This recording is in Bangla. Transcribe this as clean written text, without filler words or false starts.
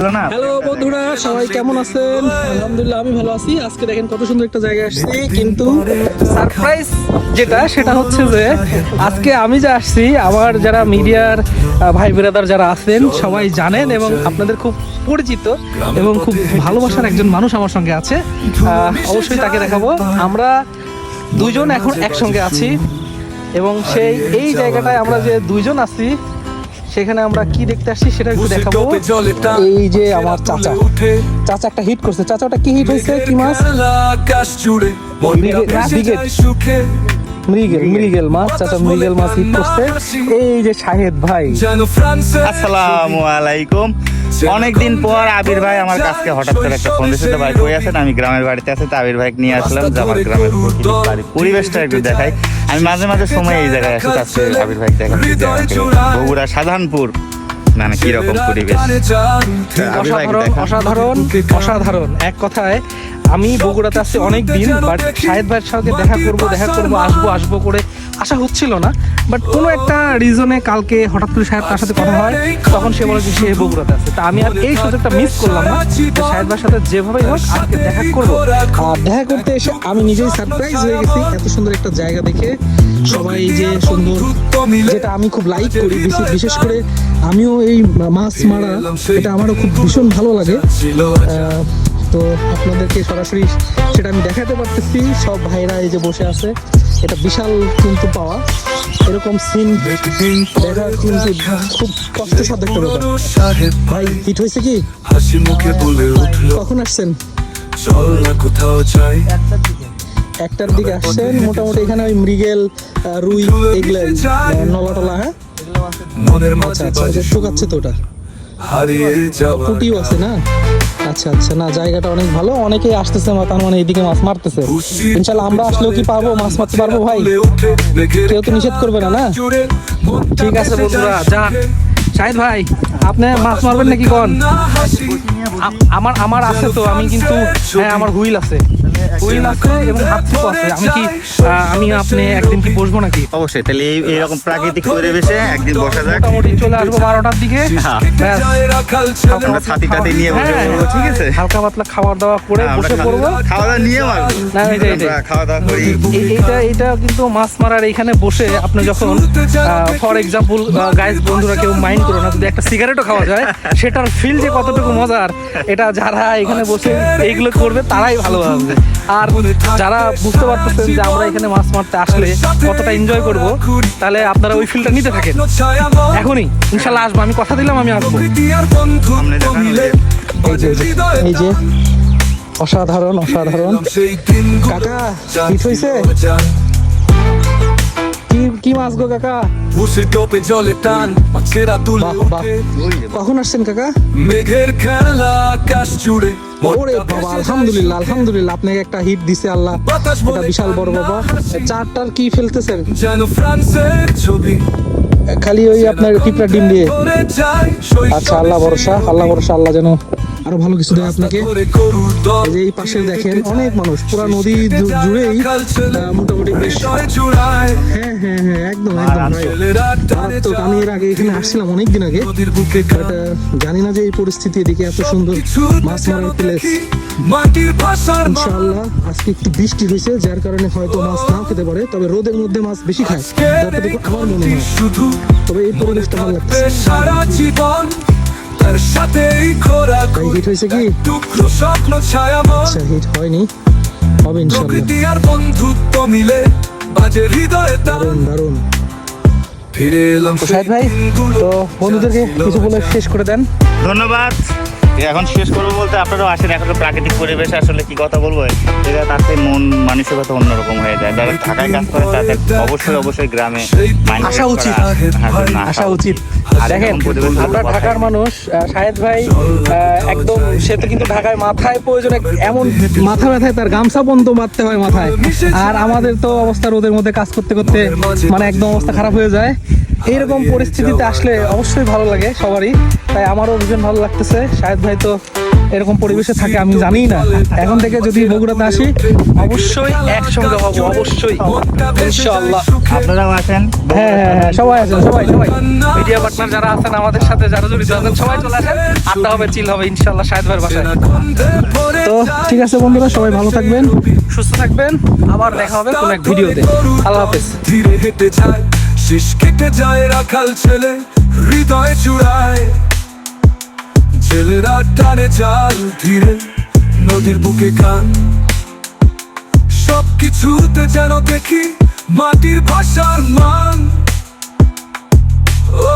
হ্যালো বন্ধুরা, সবাই কেমন আছেন? আলহামদুলিল্লাহ আমি ভালো আছি। আজকে দেখেন কত সুন্দর একটা জায়গায় আসছি, কিন্তু সারপ্রাইজ সেটা হচ্ছে যে আজকে আমি যে আসছি, আমার যারা মিডিয়ার ভাই ব্রাদার যারা আছেন সবাই জানেন এবং আপনাদের খুব পরিচিত এবং খুব ভালোবাসার একজন মানুষ আমার সঙ্গে আছে। অবশ্যই তাকে দেখাবো। আমরা দুইজন এখন একসঙ্গে আছি এবং এই জায়গাটায় আমরা যে দুইজন আছি সেখানে আমরা কি দেখতে আসছি সেটা একটু দেখাবো। এই যে আমার চাচা একটা হিট করছে। চাচা ওটা কি হিট হয়েছে? কি মাছ? মৃগেল মাছ। চাচা মৃগেল মাছ হিট করছে। এই যে শাহেদ ভাই, আসসালামু আলাইকুম। অনেকদিন পর আবির ভাই আমার কাছে হঠাৎ করে একটা ফোন দিয়েছে, ভাই কই আছেন? আমি গ্রামের বাড়িতে আছি। তো আবির ভাই নিয়ে আসলাম যে আমার গ্রামের পরিবেশটা একটু দেখাই। আমি মাঝে মাঝে সময় এই জায়গায় আসি, আজকে আবির ভাই দেখাচ্ছি বগুড়া সাধারণপুর মানে কিরকম পরিবেশ। অসাধারণ এক কথায়। আমি বগুড়াতে আসছি অনেক দিন, বাট শাহেদ ভাইয়ের সঙ্গে দেখা করবো আসবো করে আশা হচ্ছিল না। বাট কোনো একটা রিজনে কালকে হঠাৎ করে শাহেদ তার সাথে কথা হয়, তখন সে বলে যে সে বগুড়াতে আছে। তা আমি আর এই সুযোগটা মিস করলাম না। শাহেদ ভাইয়ের সাথে যেভাবেই হোক আজকে দেখা করবো। আর দেখা করতে এসে আমি নিজেই সারপ্রাইজ হয়ে গেছি এত সুন্দর একটা জায়গা দেখে। সবাই যে সুন্দর, যেটা আমি খুব লাইক করি, বিশেষ করে আমিও এই মাছ মারা, এটা আমারও খুব ভীষণ ভালো লাগে। তো আপনাদেরকে সরাসরি সেটা আমি দেখাতে পারতেছি। সব ভাইরা এই যে বসে আছে, এটা বিশাল কিন্তু পাওয়া। এরকম সিন দেখা কিন্তু খুব কষ্টসাধ্য একটা ব্যাপার। ভাই হিট হয়েছে কি? কখন আসছেন? একটার দিকে আসছেন মোটামুটি। এখানে ওই মৃগেল, রুই, এগুলা নলা টলা। হ্যাঁ, ঠোকাচ্ছে তো ওটা। পুটিও আছে না? আচ্ছা না, জায়গাটা অনেক ভালো। অনেকেই আসতেছে, তার মানে এইদিকে মাছ মারতেছে। ইনশাল্লাহ আমরা আসলেও কি পারবো, মাছ মারতে পারবো ভাই? কেউ তো নিষেধ করবে না? ঠিক আছে বন্ধুরা, যান। শাহিদ ভাই, আপনি মাছ মারবেন নাকি? কোন আমার আছে তো, আমি কিন্তু হ্যাঁ আমার হুইল আছে এবং হাত ছিপ আছে। আমি আপনি একদিন কি বসবো নাকি? অবশ্যই। তাহলে এইরকম প্রাকৃতিক পরিবেশে একদিন বসা যাক। মোটামুটি চলে আসবো 12টার দিকে। ছাতি টাতি নিয়ে বসে পড়বো, ঠিক আছে? হালকা পাতলা খাওয়া দাওয়া করে বসে পড়বো। খাওয়া দাওয়া নিয়ে খাওয়া দাওয়া করি। এইটা কিন্তু মাছ মারার এইখানে বসে আপনি যখন ফর এক্সাম্পল গাইস বন্ধুরা কেউ মাইন্ড করো না, যদি একটা সিগারেটও খাওয়া যায় সেটার ফিল যে কতটুকু মজার, এটা যারা এখানে বসে এইগুলো করবে তারাই ভালো ভাববে। আর যারা বুঝতে পারতেছেন যে আমরা এখানে মাছ মারতে আসলে কতটা এনজয় করব, তাহলে আপনারা ওই ফিলটা নিতে থাকেন। এখনই ইনশাল্লাহ আসবো, আমি কথা দিলাম আমি আসবো। এই যে অসাধারণ কাকা, হিট হয়েছে। কি মাছ গো কাকা? কখন আসছেন কাকা? মেঘের খেলা আকাশ জুড়ে। ওরে বাবা, আলহামদুলিল্লাহ আপনাকে একটা হিট দিছে আল্লাহ, এটা বিশাল বড় বাবা। চারটার কি ফেলতেছেন? খালি ওই আপনার পিঁপড়া ডিম দিয়ে। আচ্ছা, আল্লাহ ভরসা, আল্লাহ যেন আরো ভালো কিছু দেয় আপনাকে। এই পাশে দেখেন অনেক মানুষ, পুরা নদী জুড়েই মোটামুটি বেশ। হ্যাঁ একদম মারাত্মক। আমি এর আগে এখানে আসছিলাম অনেকদিন আগে, জানি না যে এই পরিস্থিতি এদিকে এত সুন্দর মাছ মারার প্লেস। ইনশাআল্লাহ আজকে একটু বৃষ্টি হয়েছে, যার কারণে হয়তো মাছ নাও খেতে পারে, তবে রোদের মধ্যে মাছ বেশি খায় যতটুকু আমার মনে হয়। তবে এই পরিবেশটা ভালো লাগছে। হিট হয়েছে কি? আচ্ছা, হিট হয়নি, হবে ইনশাআল্লাহ। দারুণ। শাহিদ ভাই, তো বন্ধুদেরকে কিছু বলে শেষ করে দেন। ধন্যবাদ। এখন শেষ করবো বলতে, আপনারাও আসেন। এখন প্রাকৃতিক পরিবেশে আসলে কি কথা বলবো, এটা তাতে মন মানসিকতা অন্যরকম হয়ে যায়। যারা ঢাকায় কাজ করে তাদের অবশ্যই গ্রামে আসা উচিত। দেখেন, আমরা ঢাকার মানুষ। শাহেদ ভাই একদম, সে তো কিন্তু ঢাকায় মাথায় প্রয়োজনে এমন মাথা ব্যথায় তার গামছা বন্ধ বাঁধতে হয় মাথায়। আর আমাদের তো অবস্থা, রোদের মধ্যে কাজ করতে মানে একদম অবস্থা খারাপ হয়ে যায়। এইরকম পরিস্থিতিতে আসলে অবশ্যই ভালো লাগে সবারই, তাই আমারও ভীষণ ভালো লাগতেছে। শাহেদ ভাই তো এরকম পরিবেশে থাকে আমি জানি না। এখন থেকে যদি বগুড়াতে আসি অবশ্যই একসঙ্গে হব, অবশ্যই ইনশাআল্লাহ। আপনারাও আছেন? হ্যাঁ হ্যাঁ হ্যাঁ, সবাই আছেন, সবাই মিডিয়া পার্টনার যারা আছেন আমাদের সাথে, যারা জড়িত আছেন সবাই চলে আসেন, আড্ডা হবে, চিল হবে ইনশাআল্লাহ শাহেদ ভাইয়ের বাসায়। তো ঠিক আছে বন্ধুরা, সবাই ভালো থাকবেন, সুস্থ থাকবেন, আবার দেখা হবে কোন এক ভিডিওতে। আল্লাহ হাফেজ। ধীরে হেঁটে যায়, শেষ কেটে যায় রাখাল ছেলে হৃদয় চূড়ায়। ছেলেরা টানে জাল ধীরে নদীর বুকে গান, সবকিছুতে যেন দেখি মাটির ভাষার মান। ও